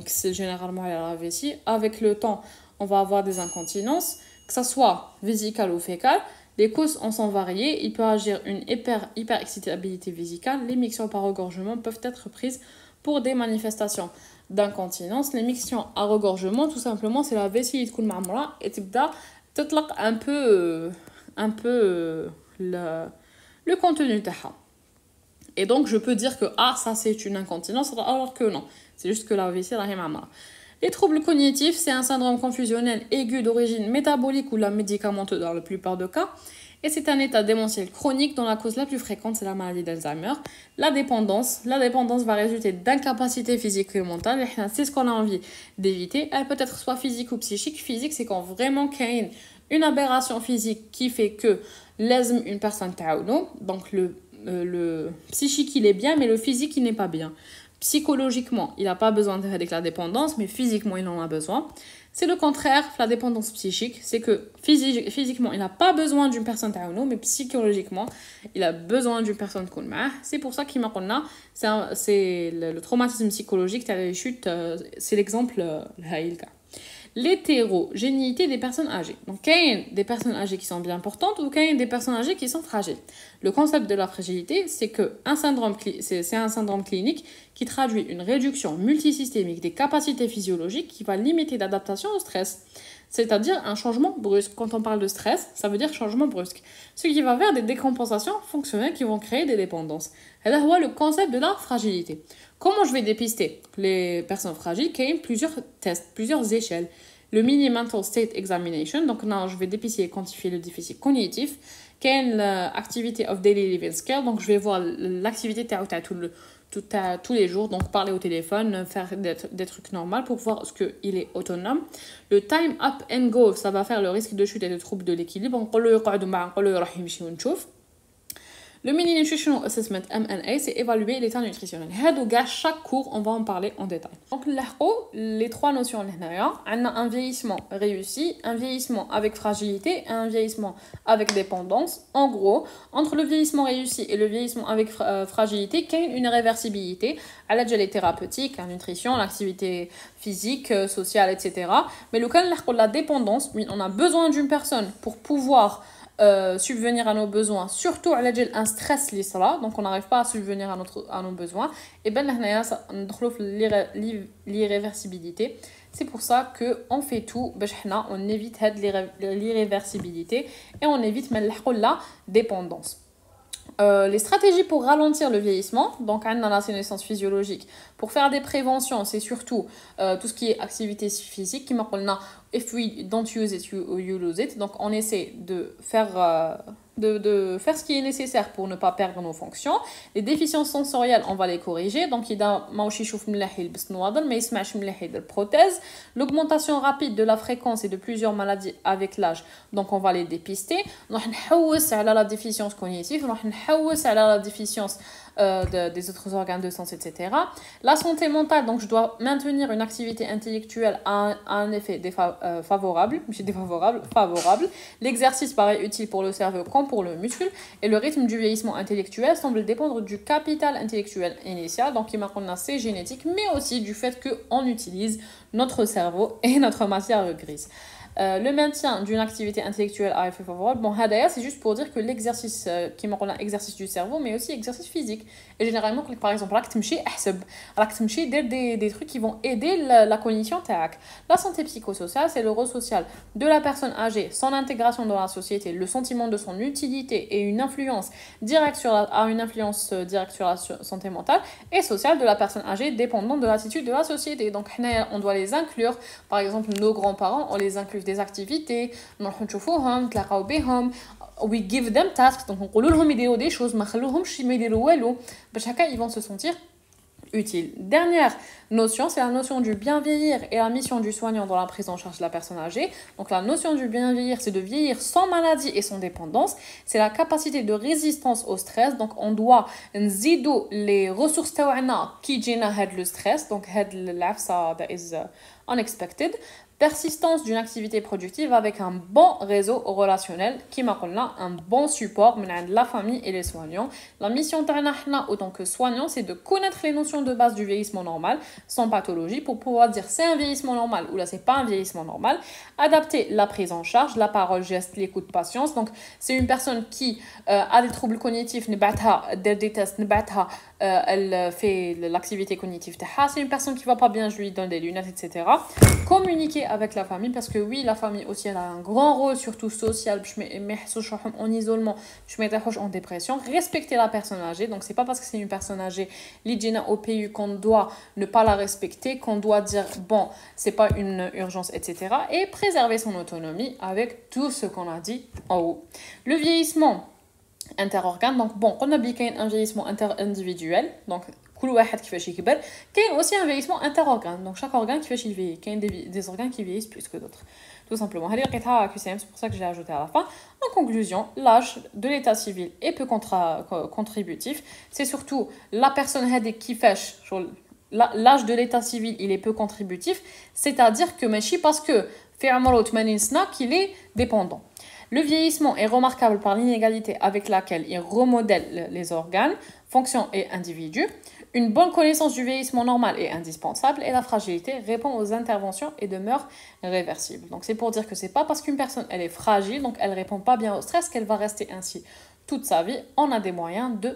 c'est généralement à la vessie. Avec le temps, on va avoir des incontinences, que ce soit vésicale ou fécale. Les causes en sont variées. Il peut agir une hyperexcitabilité vésicale. Les mictions par regorgement peuvent être prises pour des manifestations d'incontinence. Les mictions à regorgement, tout simplement, c'est la vessie qui est mamra et tibda تطلق un peu le contenu taha. Et donc je peux dire que ça c'est une incontinence alors que non, c'est juste que la vessie est mamra. Les troubles cognitifs, c'est un syndrome confusionnel aigu d'origine métabolique ou la médicamenteuse dans la plupart des cas. Et c'est un état démentiel chronique dont la cause la plus fréquente, c'est la maladie d'Alzheimer. La dépendance va résulter d'incapacité physique et mentale. C'est ce qu'on a envie d'éviter. Elle peut être soit physique ou psychique. Physique, c'est quand vraiment qu'il y a une aberration physique qui fait que lésme une personne taouno. Donc le psychique, il est bien, mais le physique, il n'est pas bien. Psychologiquement, il n'a pas besoin d'être la dépendance, mais physiquement, il en a besoin. C'est le contraire, la dépendance psychique. C'est que physiquement, il n'a pas besoin d'une personne taouno, mais psychologiquement, il a besoin d'une personne qu'on m'a. C'est pour ça qu'il m'a dit, c'est le traumatisme psychologique, c'est l'exemple haïlka. L'hétérogénéité des personnes âgées. Donc, il y a des personnes âgées qui sont bien importantes ou il y a des personnes âgées qui sont fragiles. Le concept de la fragilité, c'est un syndrome clinique qui traduit une réduction multisystémique des capacités physiologiques qui va limiter l'adaptation au stress. C'est-à-dire un changement brusque. Quand on parle de stress, ça veut dire changement brusque. Ce qui va faire des décompensations fonctionnelles qui vont créer des dépendances. Et là, le concept de la fragilité. Comment je vais dépister les personnes fragiles? Il y a plusieurs tests, plusieurs échelles. Le Mini Mental State Examination, donc là, je vais dépister et quantifier le déficit cognitif. Il y a l'activité of daily living skill, donc je vais voir l'activité tous les jours, donc parler au téléphone, faire des trucs normaux pour voir ce qu'il est autonome. Le time up and go, ça va faire le risque de chute et de troubles de l'équilibre. Le Mini Nutritional Assessment MNA, c'est évaluer l'état nutritionnel. Chaque cours, on va en parler en détail. Donc, les trois notions, on a un vieillissement réussi, un vieillissement avec fragilité et un vieillissement avec dépendance. En gros, entre le vieillissement réussi et le vieillissement avec fragilité, il y a une réversibilité à l'aide des thérapeutiques, la nutrition, l'activité physique, sociale, etc. Mais le cas de la dépendance, on a besoin d'une personne pour pouvoir subvenir à nos besoins, surtout à l'aide d'un stress donc on n'arrive pas à subvenir à nos besoins, et bien là on l'irréversibilité. C'est pour ça que on fait tout on évite l'irréversibilité et on évite la dépendance. Les stratégies pour ralentir le vieillissement, donc on a la sénescence physiologique. Pour faire des préventions, c'est surtout tout ce qui est activité physique, qui m'appelle if we don't use it, you lose it. Donc on essaie de faire ce qui est nécessaire pour ne pas perdre nos fonctions. Les déficiences sensorielles, on va les corriger. Donc il y a prothèse. L'augmentation rapide de la fréquence et de plusieurs maladies avec l'âge, donc on va les dépister. On va la déficience cognitive, on va la déficience des autres organes de sens, etc. La santé mentale, donc je dois maintenir une activité intellectuelle à un effet favorable. L'exercice paraît utile pour le cerveau comme pour le muscle, et le rythme du vieillissement intellectuel semble dépendre du capital intellectuel initial, donc il c'est génétique, mais aussi du fait qu'on utilise notre cerveau et notre matière grise. Le maintien d'une activité intellectuelle à effet favorable, c'est juste pour dire que l'exercice qui me rend exercice du cerveau, mais aussi exercice physique. Et généralement, par exemple, des trucs qui vont aider la cognition. La santé psychosociale, c'est le rôle social de la personne âgée, son intégration dans la société, le sentiment de son utilité et une influence directe sur la santé mentale et sociale de la personne âgée, dépendant de l'attitude de la société. Donc, on doit les inclure. Par exemple, nos grands-parents, on les inclut des activités, we give them tasks, donc on leur dit des choses, ils vont se sentir utiles. Dernière notion, c'est la notion du bien vieillir et la mission du soignant dans la prise en charge de la personne âgée. Donc la notion du bien vieillir, c'est de vieillir sans maladie et sans dépendance. C'est la capacité de résistance au stress. Donc on doit nzido les ressources qui génèrent le stress. Donc ça is unexpected. Persistance d'une activité productive avec un bon réseau relationnel qui m'a un bon support de la famille et les soignants. La mission autant que soignant, c'est de connaître les notions de base du vieillissement normal sans pathologie pour pouvoir dire c'est un vieillissement normal ou là c'est pas un vieillissement normal. Adapter la prise en charge, la parole, geste, l'écoute, patience. Donc c'est une personne qui a des troubles cognitifs, des tests, elle fait l'activité cognitive. C'est une personne qui va pas bien, je lui donne des lunettes, etc. Communiquer avec la famille, parce que oui, la famille aussi, elle a un grand rôle, surtout social, en isolement, en dépression. Respecter la personne âgée, donc c'est pas parce que c'est une personne âgée, l'hygiène au pays, qu'on doit ne pas la respecter, qu'on doit dire, bon, c'est pas une urgence, etc. Et préserver son autonomie avec tout ce qu'on a dit en haut. Le vieillissement interorganes, donc bon, on a bien un vieillissement inter-individuel, donc كل واحد كيفاش يكبر. كاين aussi un vieillissement interorgane, donc chaque organe كيفاش يفيي. كاين des organes qui vieillissent plus que d'autres, tout simplement. هذه لقيتها QCM, c'est pour ça que j'ai ajouté à la fin. En conclusion, l'âge de l'état civil est peu contributif. C'est surtout la personne هذيك كيفاش l'âge de l'état civil, il est peu contributif, c'est-à-dire que ماشي parce que في عمره 80 سنة qu'il est dépendant. Le vieillissement est remarquable par l'inégalité avec laquelle il remodèle les organes, fonctions et individus. Une bonne connaissance du vieillissement normal est indispensable et la fragilité répond aux interventions et demeure réversible. Donc c'est pour dire que c'est pas parce qu'une personne elle est fragile, donc elle répond pas bien au stress, qu'elle va rester ainsi toute sa vie. On a des moyens de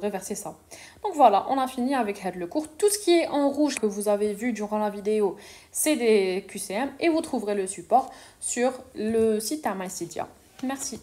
réverser ça. Donc voilà, on a fini avec le cours. Tout ce qui est en rouge que vous avez vu durant la vidéo, c'est des QCM et vous trouverez le support sur le site Mycedia. Merci.